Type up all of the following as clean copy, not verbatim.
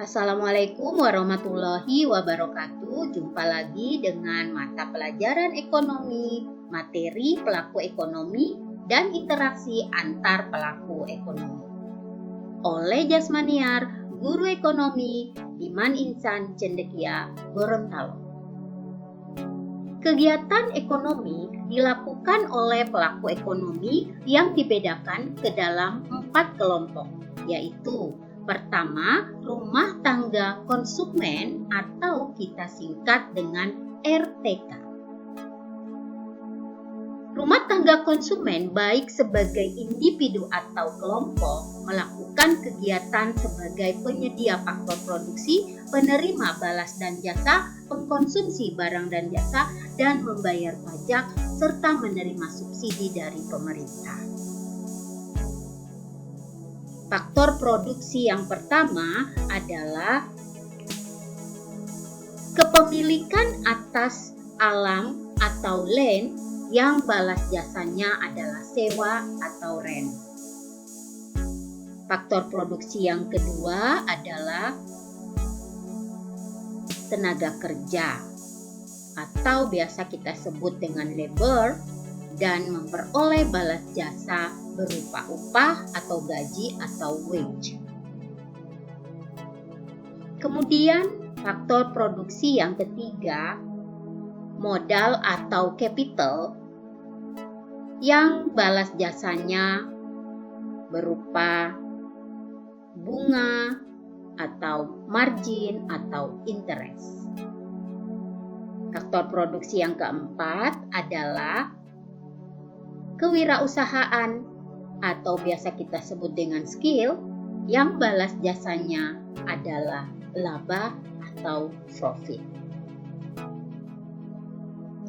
Assalamualaikum warahmatullahi wabarakatuh. Jumpa lagi dengan mata pelajaran ekonomi, materi pelaku ekonomi, dan interaksi antar pelaku ekonomi. Oleh Jasmaniar, Guru Ekonomi, Iman Insan Cendekia, Gorontalo. Kegiatan ekonomi dilakukan oleh pelaku ekonomi yang dibedakan ke dalam 4 kelompok, yaitu pertama, rumah tangga konsumen atau kita singkat dengan RTK. Rumah tangga konsumen baik sebagai individu atau kelompok melakukan kegiatan sebagai penyedia faktor produksi, penerima balas dan jasa, pengkonsumsi barang dan jasa, dan membayar pajak serta menerima subsidi dari pemerintah. Faktor produksi yang pertama adalah kepemilikan atas alam atau land yang balas jasanya adalah sewa atau rent. Faktor produksi yang kedua adalah tenaga kerja atau biasa kita sebut dengan labor dan memperoleh balas jasa berupa upah atau gaji atau wage. Kemudian faktor produksi yang ketiga, modal atau capital yang balas jasanya berupa bunga atau margin atau interest. Faktor produksi yang keempat adalah kewirausahaan atau biasa kita sebut dengan skill yang balas jasanya adalah laba atau profit.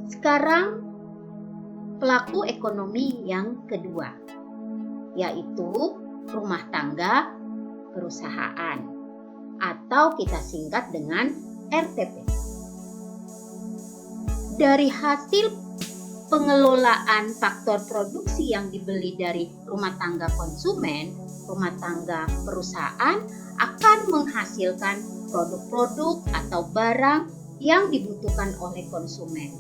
Sekarang pelaku ekonomi yang kedua, yaitu rumah tangga perusahaan atau kita singkat dengan RTP. Dari hasil pengelolaan faktor produksi yang dibeli dari rumah tangga konsumen, rumah tangga perusahaan akan menghasilkan produk-produk atau barang yang dibutuhkan oleh konsumen.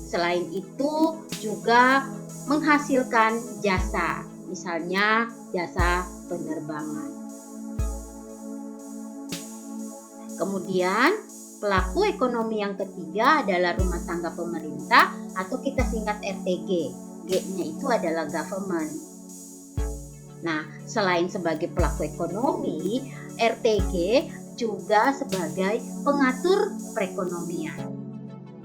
Selain itu juga menghasilkan jasa, misalnya jasa penerbangan. Kemudian pelaku ekonomi yang ketiga adalah rumah tangga pemerintah atau kita singkat RTG. G-nya itu adalah government. Nah, selain sebagai pelaku ekonomi, RTG juga sebagai pengatur perekonomian.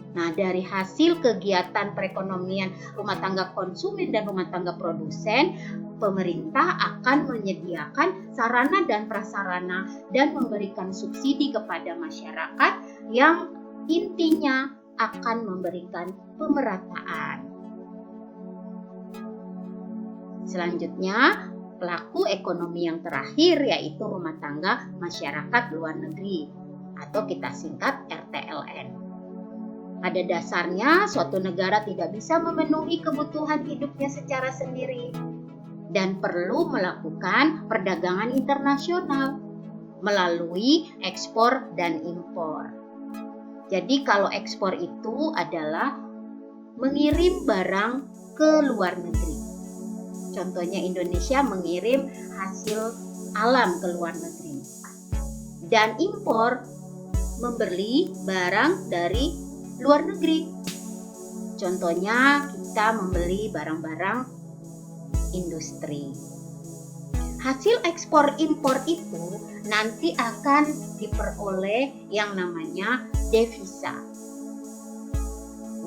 Nah, dari hasil kegiatan perekonomian rumah tangga konsumen dan rumah tangga produsen, pemerintah akan menyediakan sarana dan prasarana dan memberikan subsidi kepada masyarakat yang intinya akan memberikan pemerataan. Selanjutnya, pelaku ekonomi yang terakhir yaitu rumah tangga masyarakat luar negeri atau kita singkat RTLN. Pada dasarnya, suatu negara tidak bisa memenuhi kebutuhan hidupnya secara sendiri dan perlu melakukan perdagangan internasional melalui ekspor dan impor. Jadi kalau ekspor itu adalah mengirim barang ke luar negeri. Contohnya Indonesia mengirim hasil alam ke luar negeri. Dan impor membeli barang dari luar negeri. Contohnya kita membeli barang-barang industri. Hasil ekspor impor itu nanti akan diperoleh yang namanya devisa.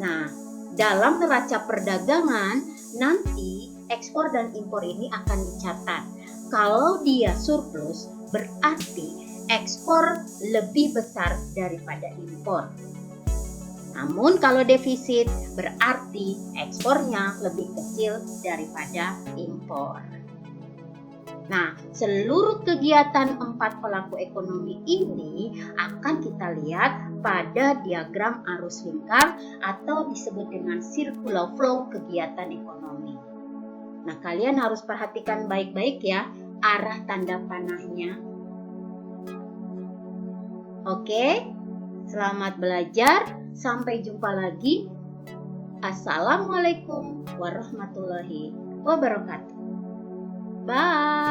Nah, dalam neraca perdagangan nanti ekspor dan impor ini akan dicatat. Kalau dia surplus berarti ekspor lebih besar daripada impor. Namun kalau defisit berarti ekspornya lebih kecil daripada impor. Nah, seluruh kegiatan 4 pelaku ekonomi ini akan kita lihat pada diagram arus lingkar atau disebut dengan circular flow kegiatan ekonomi. Nah, kalian harus perhatikan baik-baik ya arah tanda panahnya. Oke, selamat belajar. Sampai jumpa lagi. Assalamualaikum warahmatullahi wabarakatuh. Bye.